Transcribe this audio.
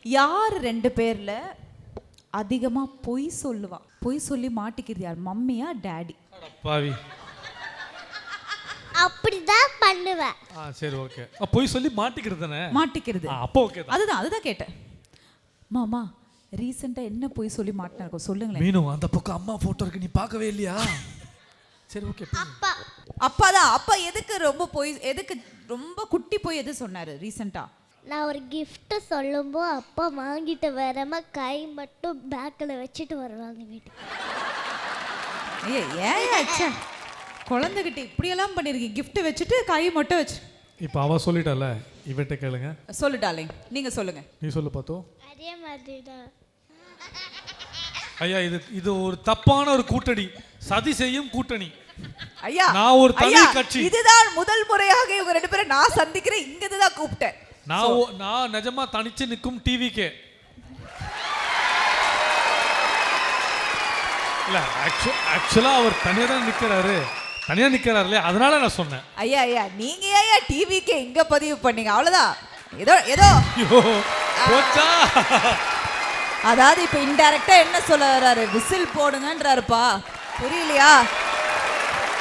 யார் 2 பேர்ல அதிகமா பொய் சொல்லுவா? பொய் சொல்லி மாட்டிக்கிறது யார், மம்மியா டாடி? பாவி, அப்படிதான் பண்ணுவேன். சரி ஓகே. பொய் சொல்லி மாட்டிக்கிறது தானே? மாட்டிக்கிறது. அப்போ ஓகே தான். அதுதான் கேட்டேன். மாமா ரீசெண்டா என்ன பொய் சொல்லி மாட்டினாருக்கோ சொல்லுங்களேன். மீனு, அந்த பக்கம் அம்மா போட்டோ இருக்கு, நீ பார்க்கவே இல்லையா? சரி ஓகே. அப்பாதான். அப்பா எதுக்கு ரொம்ப குட்டி போய் எது சொன்னாரு ரீசெண்டா? நான் ஒரு gift சொல்லும்போது அப்பா வாங்கிட்டு வராம கை மட்டும் பேக்கில் வச்சுட்டு வருவாங்க வீட்டுக்கு. ஏன் குழந்தைகிட்ட இப்படியெல்லாம் பண்ணிருக்கீங்க? கிஃப்ட் வச்சுட்டு கை மட்டும் வச்சு. இப்போ அவ சொல்லிட்டால, இவட்ட கேளுங்க. சொல்லு டார்லிங், நீங்க சொல்லுங்க. நீ சொல்லு பாத்தோ. அதே மாதிரி தான் ஐயா, இது ஒரு தப்பான ஒரு கூட்டணி, சதி செய்யும் கூட்டணி. ஐயா, நான் ஒரு தனி கட்சி. இதுதான் முதல் முறையாக இவங்க 2 பேரும் நான் சந்திக்கிறேன். இங்க தான் கூப்பிட்டேன். நான் நிஜமா தனிச்சு நிற்கும் டிவிக்கே இல்ல. ஆக்சுவலா அவர் தனியா தான் நிக்கிறாரு, அதனால நான் சொன்னேன். ஐயா நீங்க ஏன் டிவிக்கே இங்க பதிவு பண்ணீங்க? அவ்வளவுதான். ஏதோ போச்சா? அதாவது இப்ப இன்டைரக்டா என்ன சொல்ல வர்றாரு, விசில் போடுங்கன்றாருப்பா, புரியலையா?